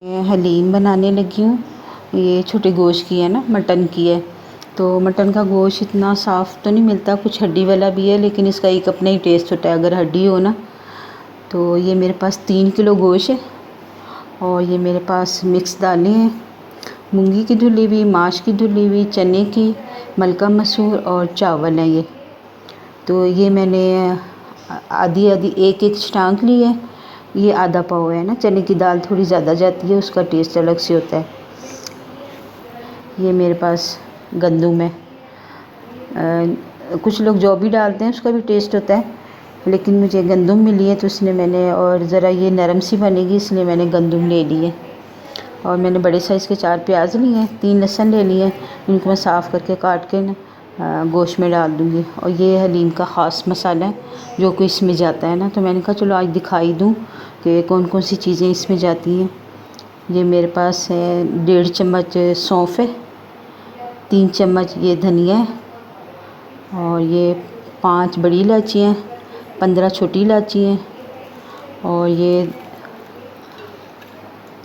मैं हलीम बनाने लगी हूँ। ये छोटे गोश्त की है ना, मटन की है। तो मटन का गोश्त इतना साफ़ तो नहीं मिलता, कुछ हड्डी वाला भी है, लेकिन इसका एक अपना ही टेस्ट होता है अगर हड्डी हो ना। तो ये मेरे पास 3 किलो गोश्त है और ये मेरे पास मिक्स दालें हैं, मूंगी की धुली हुई, माश की धुली हुई, चने की, मलका मसूर और चावल हैं ये। तो ये मैंने आधी आधी एक एक छटांक ली है। ये आधा पाव है ना, चने की दाल थोड़ी ज़्यादा जाती है, उसका टेस्ट अलग से होता है। ये मेरे पास गंदुम है। कुछ लोग जौ भी डालते हैं, उसका भी टेस्ट होता है, लेकिन मुझे गंदुम मिली है तो इसलिए मैंने, और ज़रा ये नरम सी बनेगी इसलिए मैंने गंदुम ले ली है। और मैंने बड़े साइज़ के 4 प्याज लिए हैं, 3 लहसुन ले लिए हैं। इनको मैं साफ़ करके काट के ना गोश्त में डाल दूँगी। और ये हलीम का ख़ास मसाला है जो कि इसमें जाता है ना, तो मैंने कहा चलो आज दिखाई दूँ कि कौन कौन सी चीज़ें इसमें जाती हैं। ये मेरे पास है 1.5 चम्मच सौंफ है, 3 चम्मच ये धनिया है, और ये 5 बड़ी इलायची हैं, 15 छोटी इलायची हैं, और ये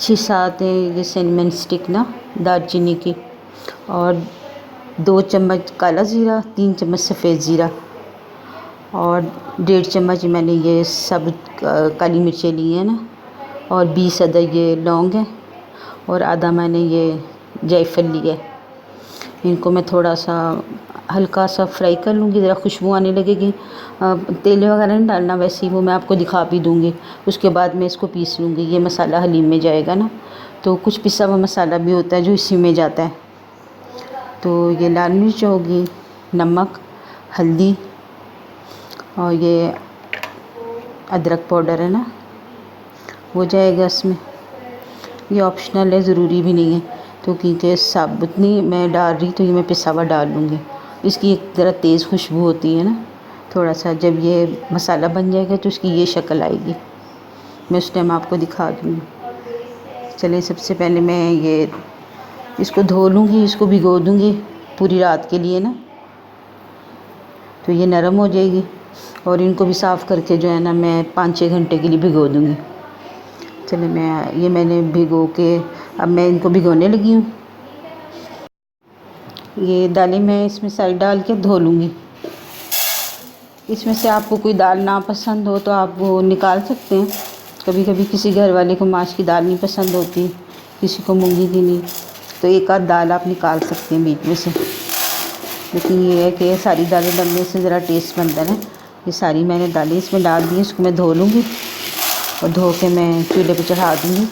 6-7 ये सिनेमन स्टिक ना दालचीनी की, और 2 चम्मच काला ज़ीरा, 3 चम्मच सफ़ेद ज़ीरा, और 1.5 चम्मच मैंने ये सब काली मिर्चें ली हैं ना, और 20 अदद ये लौंग है, और आधा मैंने ये जायफल लिया है। इनको मैं थोड़ा सा हल्का सा फ्राई कर लूँगी, ज़रा खुशबू आने लगेगी। तेल वगैरह नहीं डालना, वैसे ही वो मैं आपको दिखा भी दूँगी। उसके बाद मैं इसको पीस लूँगी। ये मसाला हलीम में जाएगा ना, तो कुछ पिसा हुआ मसाला भी होता है जो इसी में जाता है। तो ये लाल मिर्च होगी, नमक, हल्दी, और ये अदरक पाउडर है ना, वो जाएगा इसमें। ये ऑप्शनल है, ज़रूरी भी नहीं है, तो क्योंकि साबुत नहीं मैं डाल रही तो ये मैं पिसा हुआ डाल लूँगी। इसकी एक ज़रा तेज़ खुशबू होती है ना, थोड़ा सा जब ये मसाला बन जाएगा तो इसकी ये शक्ल आएगी। मैं उस टाइम आपको दिखा दूँगी। चलिए, सबसे पहले मैं ये इसको धो लूँगी, इसको भिगो दूँगी पूरी रात के लिए ना, तो ये नरम हो जाएगी। और इनको भी साफ़ करके जो है ना मैं 5-6 घंटे के लिए भिगो दूँगी। चलिए, मैंने भिगो के अब मैं इनको भिगोने लगी हूँ। ये दालें मैं इसमें साइड डाल के धो लूँगी। इसमें से आपको कोई दाल ना पसंद हो तो आप वो निकाल सकते हैं। कभी कभी किसी घर वाले को माश की दाल नहीं पसंद होती, किसी को मूंगी की नहीं, तो एक आध दाल आप निकाल सकते हैं बीच में से। लेकिन ये है कि सारी दालें डालने से ज़रा टेस्ट बनता है। ये सारी मैंने दालें इसमें डाल दी, इसको मैं धो लूँगी और धो के मैं चूल्हे पे चढ़ा दूँगी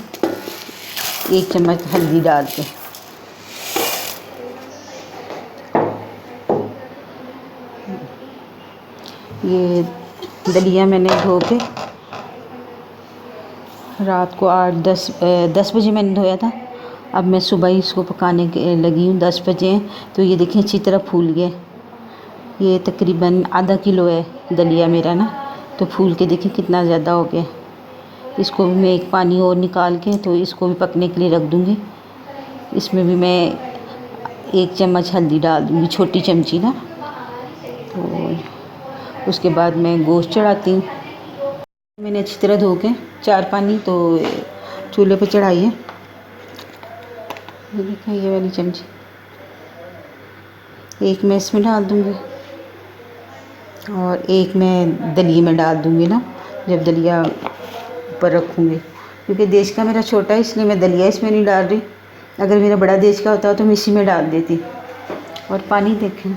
1 चम्मच हल्दी डाल के। ये दलिया मैंने धो के रात को 10 बजे मैंने धोया था। अब मैं सुबह ही इसको पकाने के लगी हूँ, 10 बजे हैं। तो ये देखें अच्छी तरह फूल गया। ये तकरीबन आधा किलो है दलिया मेरा ना, तो फूल के देखिए कितना ज़्यादा हो गया। इसको भी मैं एक पानी और निकाल के तो इसको भी पकने के लिए रख दूँगी। इसमें भी मैं 1 चम्मच हल्दी डाल दूँगी, छोटी चमची ना। तो उसके बाद मैं गोश्त चढ़ाती हूँ। मैंने अच्छी तरह धो के 4 पानी तो चूल्हे पे चढ़ाई है। ये देखें, ये वाली चमची एक मैं इसमें डाल दूँगी और एक मैं दलिए में डाल दूँगी ना, जब दलिया ऊपर रखूँगी। क्योंकि देश का मेरा छोटा है इसलिए मैं दलिया इसमें नहीं डाल रही। अगर मेरा बड़ा देश का होता तो मैं इसी में डाल देती। और पानी देखें,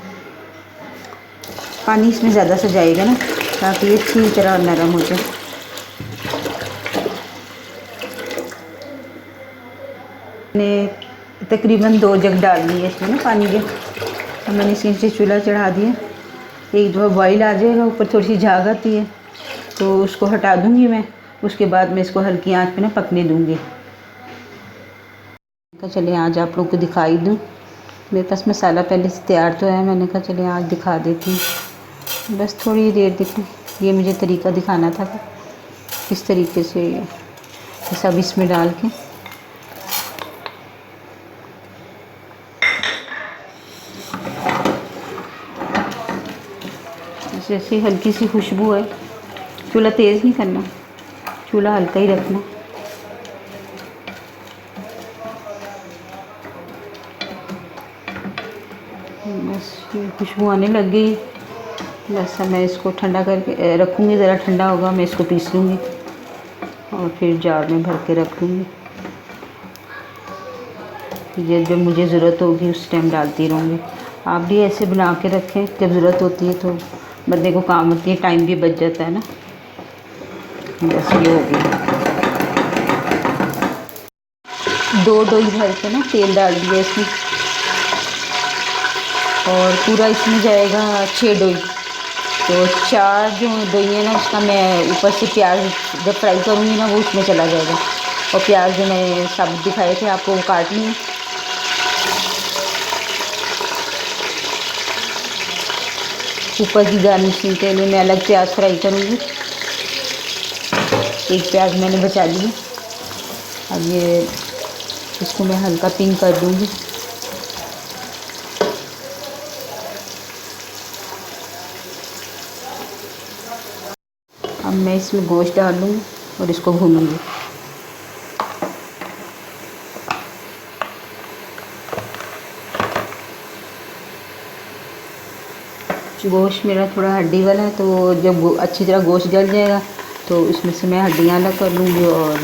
पानी इसमें ज़्यादा से जाएगा ना, ताकि ये अच्छी तरह नरम हो जाए। मैंने तकरीबन 2 जग डाल दिए इसमें ना पानी के। तो मैंने इसके नीचे चूल्हा चढ़ा दिया। एक दफ़ा बॉईल आ जाएगा, ऊपर थोड़ी सी झाग आती है तो उसको हटा दूँगी मैं। उसके बाद मैं इसको हल्की आंच पे ना पकने दूँगी। चलिए आज आप लोगों को दिखाई दूँ। मेरे पास मसाला पहले से तैयार तो है, मैंने कहा चलिए आज दिखा देती हूँ। बस थोड़ी देर देखो, ये मुझे तरीका दिखाना था किस तरीके से ये सब इसमें डाल के। जैसे हल्की सी खुशबू है, चूल्हा तेज़ नहीं करना, चूल्हा हल्का ही रखना। खुशबू आने लग गई। बस अब मैं इसको ठंडा करके रखूँगी, ज़रा ठंडा होगा मैं इसको पीस लूँगी और फिर जार में भर के रख लूँगी। ये जब मुझे ज़रूरत होगी उस टाइम डालती रहूँगी। आप भी ऐसे बना के रखें, जब ज़रूरत होती है तो बंदे को काम होती है, टाइम भी बच जाता है ना। बस ये हो गया। 2 डोई भर के ना तेल डाल दिया इसमें और पूरा इसमें जाएगा 6 डोई। तो 4 जो डोई है ना उसका मैं ऊपर से प्याज जब फ्राई करूँगी ना वो उसमें चला जाएगा। और प्याज जो मैंने साबुत दिखाए थे आपको वो काटनी है। ऊपर की गार्निशिंग के लिए मैं अलग प्याज फ्राई करूँगी। एक प्याज मैंने बचा ली। अब ये इसको मैं हल्का पिंक कर दूँगी। अब मैं इसमें गोश्त डाल लूँगी और इसको भूनूँगी। गोश्त मेरा थोड़ा हड्डी वाला है तो जब अच्छी तरह गोश्त जल जाएगा तो इसमें से मैं हड्डियाँ अलग कर लूँगी और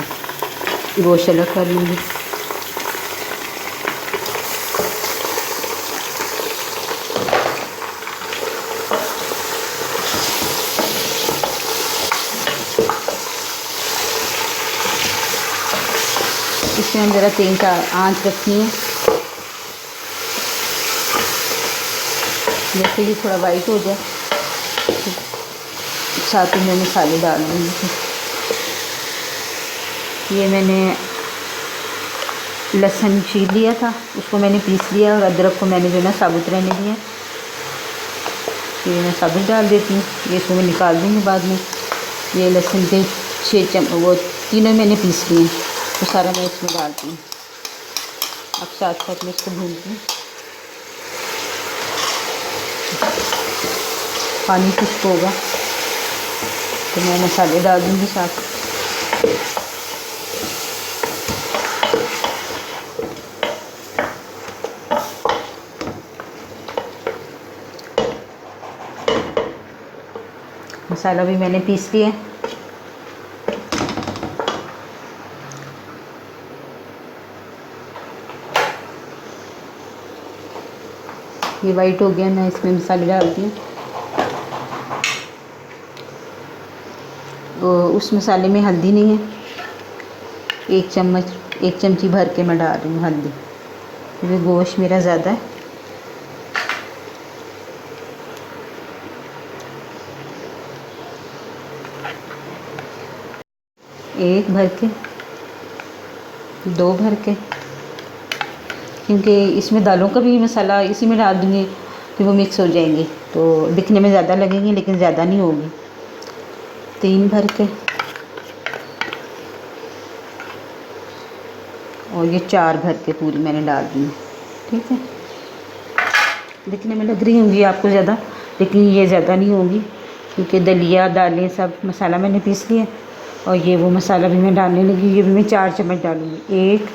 गोश्त अलग कर लूँगी। इसमें हम ज़रा तेल का आंच रखनी है। जैसे ये थोड़ा वाइट हो जाए साथ ही मैं मसाले डाल दूँगी। ये मैंने लहसुन छील लिया था, उसको मैंने पीस लिया और अदरक को मैंने जो ना साबुत रहने दिया। ये मैं साबुत डाल देती हूँ, ये इसको मैं निकाल दूँगी बाद में। ये लहसुन के 6 वो तीनों मैंने पीस लिए, तो सारा मैं इसमें डालती हूँ। अब साथ साथ मैं इसको भूनती हूँ। पानी खुश्क होगा तो मैं मसाले डाल दूँगी साथ। मसाला भी मैंने पीस लिया। ये वाइट हो गया, मैं इसमें मसाले डालती हूँ। उस मसाले में हल्दी नहीं है, 1 चमची भर के मैं डाल रही हूँ हल्दी, क्योंकि गोश्त मेरा ज़्यादा है। एक भर के, 2 भर के, क्योंकि इसमें दालों का भी मसाला इसी में डाल दूँगी कि वो मिक्स हो जाएंगे तो दिखने में ज़्यादा लगेंगे लेकिन ज़्यादा नहीं होगी। 3 भर के और ये 4 भर के पूरी मैंने डाल दी। ठीक है, दिखने में लग रही होंगी आपको ज़्यादा, लेकिन ये ज़्यादा नहीं होगी क्योंकि दलिया दालें सब मसाला मैंने पीस लिया। और ये वो मसाला भी मैं डालने लगी, ये भी मैं 4 चम्मच डालूँगी। 1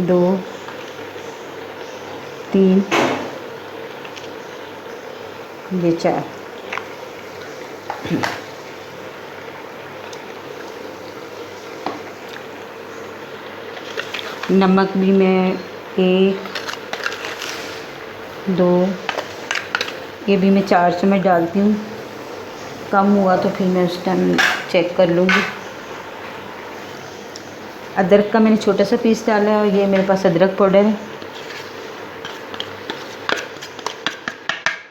2 3 ये 4। नमक भी मैं 1 2 ये भी मैं 4 चम्मच डालती हूँ। कम हुआ तो फिर मैं उस टाइम चेक कर लूँगी। अदरक का मैंने छोटा सा पीस डाला है और ये मेरे पास अदरक पाउडर है,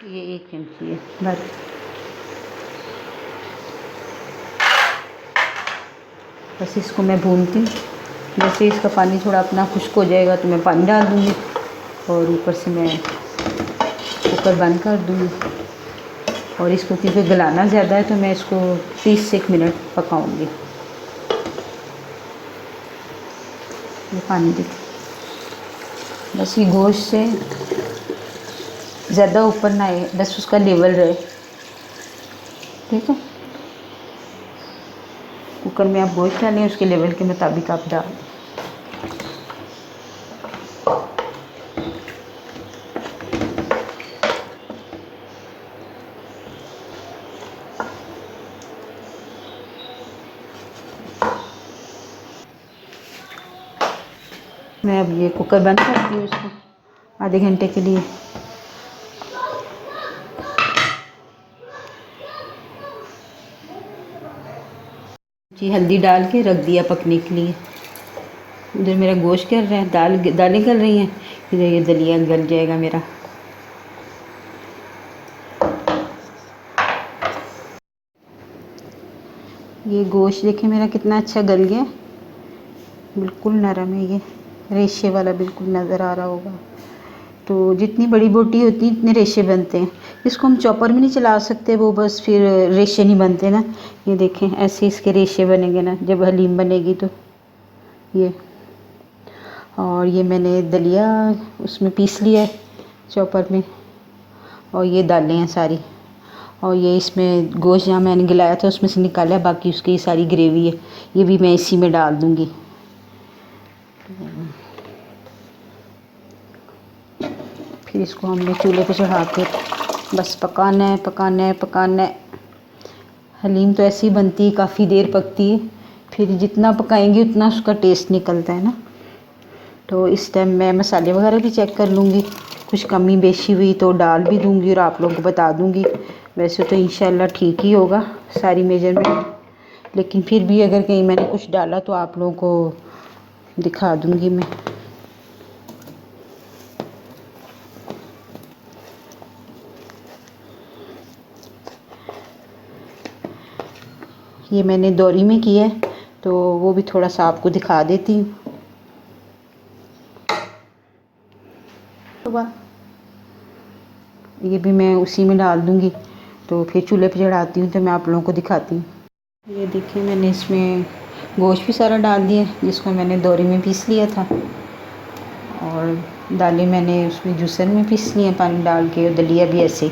ये 1 चमची है बस। बस इसको मैं भूनती हूँ। जैसे इसका पानी थोड़ा अपना खुश्क हो जाएगा तो मैं पानी डाल दूँगी और ऊपर से मैं कुकर बंद कर दूँगी। और इसको क्योंकि गलाना ज़्यादा है तो मैं इसको 30 से 1 मिनट पकाऊँगी। ये पानी देखिए, बस ये गोश्त से ज़्यादा ऊपर ना आए, बस उसका लेवल रहे। ठीक है, कुकर में आप गोश्त डालें उसके लेवल के मुताबिक आप डाल दें। मैं अब ये कुकर बंद करती हूँ इसको आधे घंटे के लिए। जी हल्दी डाल के रख दिया पकने के लिए। इधर मेरा गोश्त कर रहा है, दालें गल रही हैं, इधर ये दलिया गल जाएगा मेरा। ये गोश्त देखिए मेरा कितना अच्छा गल गया, बिल्कुल नरम है, ये रेशे वाला बिल्कुल नज़र आ रहा होगा। तो जितनी बड़ी बोटी होती है इतने रेशे बनते हैं। इसको हम चॉपर में नहीं चला सकते, वो बस फिर रेशे नहीं बनते ना। ये देखें ऐसे इसके रेशे बनेंगे ना जब हलीम बनेगी तो। ये और ये मैंने दलिया उसमें पीस लिया है चॉपर में, और ये दालें हैं सारी, और ये इसमें गोश्त जहाँ मैंने गिलाया था उसमें से निकाला है, बाकी उसकी ये सारी ग्रेवी है, ये भी मैं इसी में डाल दूँगी। फिर इसको हमने चूल्हे पे चढ़ा के बस पकाना है, पकाना है, पकाना है। हलीम तो ऐसी बनती है, काफ़ी देर पकती है, फिर जितना पकाएंगे उतना उसका टेस्ट निकलता है ना। तो इस टाइम मैं मसाले वगैरह भी चेक कर लूँगी, कुछ कमी बेशी हुई तो डाल भी दूँगी और आप लोगों को बता दूँगी। वैसे तो इंशाल्लाह ठीक ही होगा सारी मेजरमेंट, लेकिन फिर भी अगर कहीं मैंने कुछ डाला तो आप लोगों को दिखा दूँगी मैं। ये मैंने दोरी में किया है तो वो भी थोड़ा सा आपको दिखा देती हूँ। ये भी मैं उसी में डाल दूँगी, तो फिर चूल्हे पे चढ़ाती हूँ तो मैं आप लोगों को दिखाती हूँ। ये देखिए मैंने इसमें गोश्त भी सारा डाल दिया जिसको मैंने दोरी में पीस लिया था, और दालें मैंने उसमें जूसर में पीस ली हैं पानी डाल के, और दलिया भी ऐसे।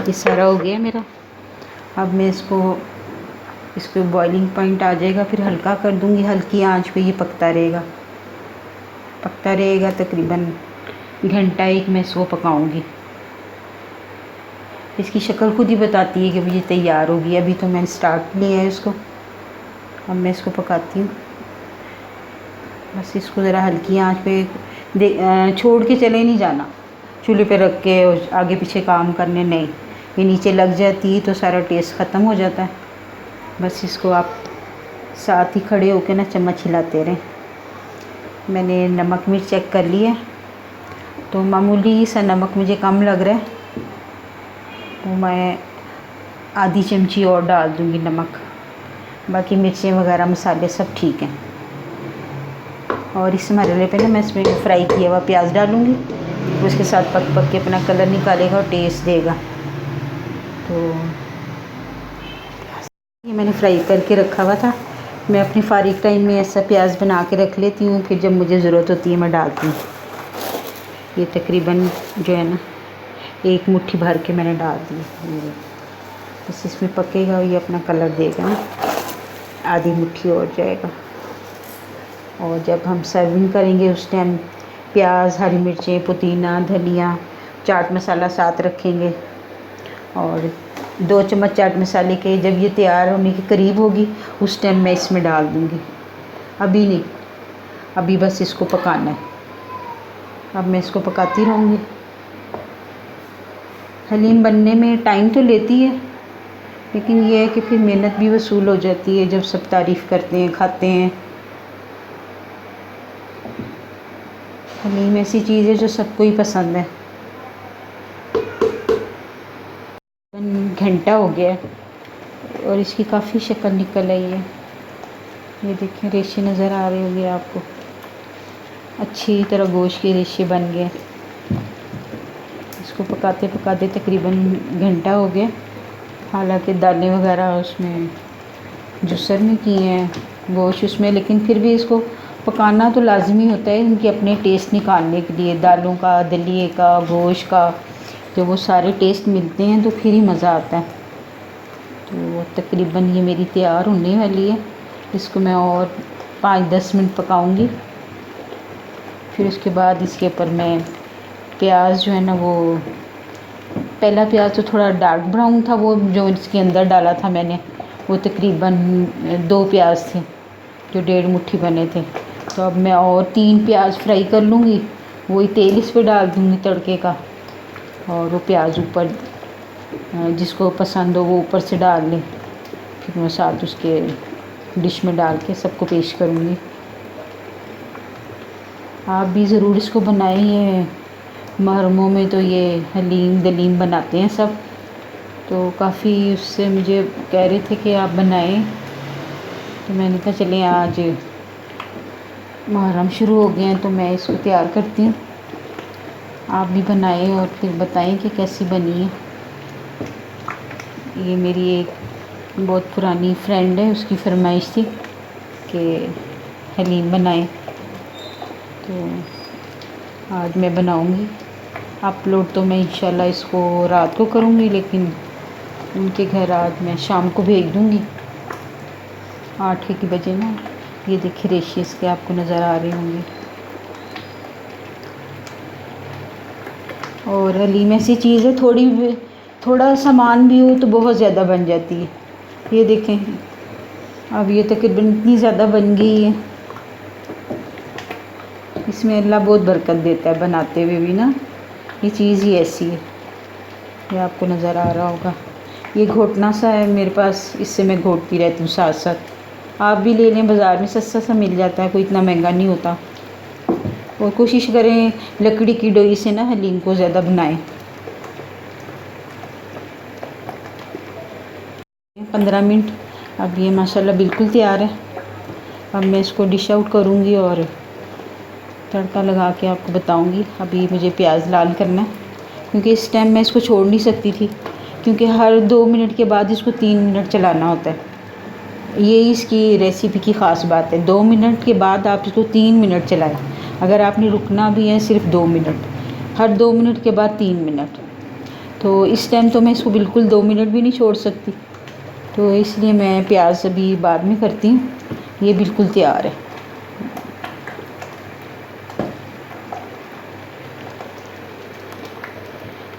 ये सारा हो गया मेरा। अब मैं इसको बॉइलिंग पॉइंट आ जाएगा फिर हल्का कर दूंगी, हल्की आंच पे ये पकता रहेगा तकरीबन घंटा एक मैं इसको पकाऊंगी। इसकी शक्ल खुद ही बताती है कि मुझे तैयार होगी। अभी तो मैंने स्टार्ट लिया है इसको, अब मैं इसको पकाती हूँ। बस इसको ज़रा हल्की आंच पे छोड़ के चले नहीं जाना, चूल्हे पे रख के और आगे पीछे काम करने नहीं, ये नीचे लग जाती है तो सारा टेस्ट ख़त्म हो जाता है। बस इसको आप साथ ही खड़े होकर ना चम्मच हिलाते रहें। मैंने नमक मिर्च चेक कर लिया, तो मामूली सा नमक मुझे कम लग रहा है, तो मैं आधी चमची और डाल दूँगी नमक। बाकी मिर्चें वगैरह मसाले सब ठीक हैं। और इस मसाले पे ना मैं इसमें फ्राई किया हुआ प्याज डालूँगी, उसके साथ पक पक के अपना कलर निकालेगा और टेस्ट देगा। तो ये मैंने फ्राई करके रखा हुआ था, मैं अपनी फारिग टाइम में ऐसा प्याज बना के रख लेती हूँ, फिर जब मुझे ज़रूरत होती है मैं डालती हूँ। ये तकरीबन जो है ना एक मुट्ठी भर के मैंने डाल दी। बस इसमें पकेगा, ये अपना कलर देगा ना, आधी मुट्ठी और जाएगा। और जब हम सर्विंग करेंगे उस टाइम प्याज, हरी मिर्चें, पुदीना, धनिया, चाट मसाला साथ रखेंगे, और 2 चम्मच चाट मसाले के जब ये तैयार होने के करीब होगी उस टाइम मैं इसमें डाल दूँगी। अभी नहीं, अभी बस इसको पकाना है। अब मैं इसको पकाती रहूँगी। हलीम बनने में टाइम तो लेती है, लेकिन ये है कि फिर मेहनत भी वसूल हो जाती है जब सब तारीफ़ करते हैं, खाते हैं। हलीम ऐसी चीज़ है जो सबको ही पसंद है। घंटा हो गया और इसकी काफ़ी शक्ल निकल आई है। ये देखिए रेशे नज़र आ रहे होंगे आपको, अच्छी तरह गोश्त के रेशे बन गए। इसको पकाते पकाते तकरीबन घंटा हो गया। हालांकि दालें वगैरह उसमें जूसर में की हैं, गोश्त उसमें, लेकिन फिर भी इसको पकाना तो लाजमी होता है इनके अपने टेस्ट निकालने के लिए। दालों का, दलिए का, गोश्त का, जब वो सारे टेस्ट मिलते हैं तो फिर ही मज़ा आता है। तो तकरीबन ये मेरी तैयार होने वाली है। इसको मैं और 5-10 मिनट पकाऊंगी, फिर उसके बाद इसके ऊपर मैं प्याज जो है ना वो पहला प्याज तो थोड़ा डार्क ब्राउन था, वो जो इसके अंदर डाला था मैंने, वो तकरीबन 2 प्याज थे जो 1.5 मुट्ठी बने थे। तो अब मैं और 3 प्याज फ्राई कर लूँगी, वही तेल इस पर डाल दूँगी तड़के का, और वो प्याज ऊपर जिसको पसंद हो वो ऊपर से डाल लें। फिर मैं साथ उसके डिश में डाल के सबको पेश करूँगी। आप भी ज़रूर इसको बनाएं। ये मुहर्रमों में तो ये हलीम दलीम बनाते हैं सब, तो काफ़ी उससे मुझे कह रहे थे कि आप बनाएं, तो मैंने कहा चलें आज मुहर्रम शुरू हो गए हैं तो मैं इसको तैयार करती हूँ। आप भी बनाएं और फिर बताएं कि कैसी बनी है। ये मेरी एक बहुत पुरानी फ्रेंड है, उसकी फरमाइश थी कि हलीम बनाएं, तो आज मैं बनाऊंगी। अपलोड तो मैं इंशाल्लाह इसको रात को करूंगी, लेकिन उनके घर आज मैं शाम को भेज दूंगी 8 बजे ना। ये देखिए रेशे इसके आपको नज़र आ रहे होंगे। और हलीम ऐसी चीज़ है, थोड़ा सामान भी हो तो बहुत ज़्यादा बन जाती है। ये देखें अब ये तकरीबन इतनी ज़्यादा बन गई है। इसमें अल्लाह बहुत बरकत देता है बनाते हुए भी ना, ये चीज़ ही ऐसी है। ये आपको नज़र आ रहा होगा, ये घोटना सा है मेरे पास, इससे मैं घोटती रहती हूँ साथ साथ। आप भी ले लें, बाज़ार में सस्ता सा मिल जाता है, कोई इतना महंगा नहीं होता। और कोशिश करें लकड़ी की डोई से ना हलीम को ज़्यादा बनाएं। 15 मिनट, अब ये माशाल्लाह बिल्कुल तैयार है। अब मैं इसको डिश आउट करूँगी और तड़का लगा के आपको बताऊँगी। अभी मुझे प्याज लाल करना है, क्योंकि इस टाइम मैं इसको छोड़ नहीं सकती थी, क्योंकि हर 2 मिनट के बाद इसको 3 मिनट चलाना होता है। ये इसकी रेसिपी की ख़ास बात है, 2 मिनट के बाद आप इसको 3 मिनट चलाएं। अगर आपने रुकना भी है सिर्फ 2 मिनट, हर 2 मिनट के बाद 3 मिनट। तो इस टाइम तो मैं इसको बिल्कुल 2 मिनट भी नहीं छोड़ सकती, तो इसलिए मैं प्याज अभी बाद में करती हूँ। ये बिल्कुल तैयार है।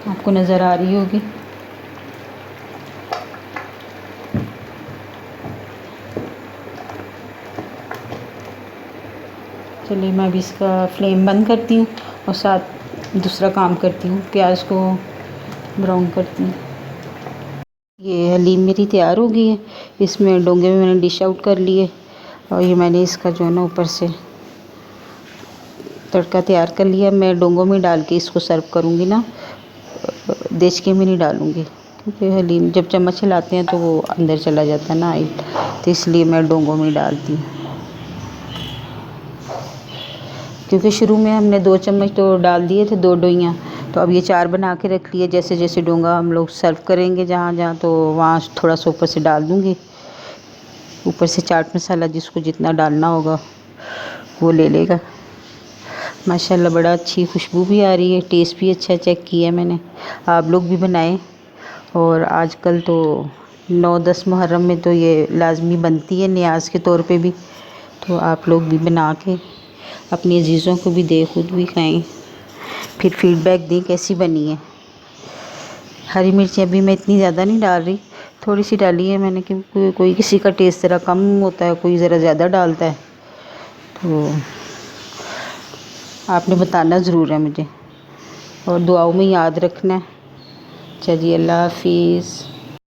आपको नज़र आ रही होगी। चलिए मैं अभी इसका फ्लेम बंद करती हूँ और साथ दूसरा काम करती हूँ, प्याज को ब्राउन करती हूँ। ये हलीम मेरी तैयार हो गई है। इसमें डोंगे में मैंने डिश आउट कर लिए, और ये मैंने इसका जो है ना ऊपर से तड़का तैयार कर लिया। मैं डोंगों में डाल के इसको सर्व करूँगी ना, देचके में नहीं डालूँगी, क्योंकि हलीम जब चम्मच हिलाते हैं तो वो अंदर चला जाता है ना ऑयल, तो इसलिए मैं डोंगों में डालती हूँ। क्योंकि शुरू में हमने 2 चम्मच तो डाल दिए थे, 2 डोइयाँ, तो अब ये 4 बना के रख लिए। जैसे जैसे डोंगा हम लोग सर्व करेंगे जहाँ जहाँ, तो वहाँ थोड़ा सा ऊपर से डाल दूँगी। ऊपर से चाट मसाला जिसको जितना डालना होगा वो ले लेगा। माशाल्लाह बड़ा अच्छी खुशबू भी आ रही है, टेस्ट भी अच्छा चेक किया मैंने। आप लोग भी बनाएं। और आजकल तो 9-10 मुहर्रम में तो ये लाजमी बनती है न्याज़ के तौर पे भी, तो आप लोग भी बना के अपनी अजीज़ों को भी दे, खुद भी खाएं, फिर फीडबैक दें कैसी बनी है। हरी मिर्ची अभी मैं इतनी ज़्यादा नहीं डाल रही, थोड़ी सी डाली है मैंने, क्योंकि कोई किसी का टेस्ट ज़रा कम होता है, कोई ज़रा ज़्यादा डालता है, तो आपने बताना ज़रूर है मुझे, और दुआओं में याद रखना है। चलिए अल्लाह हाफिज़।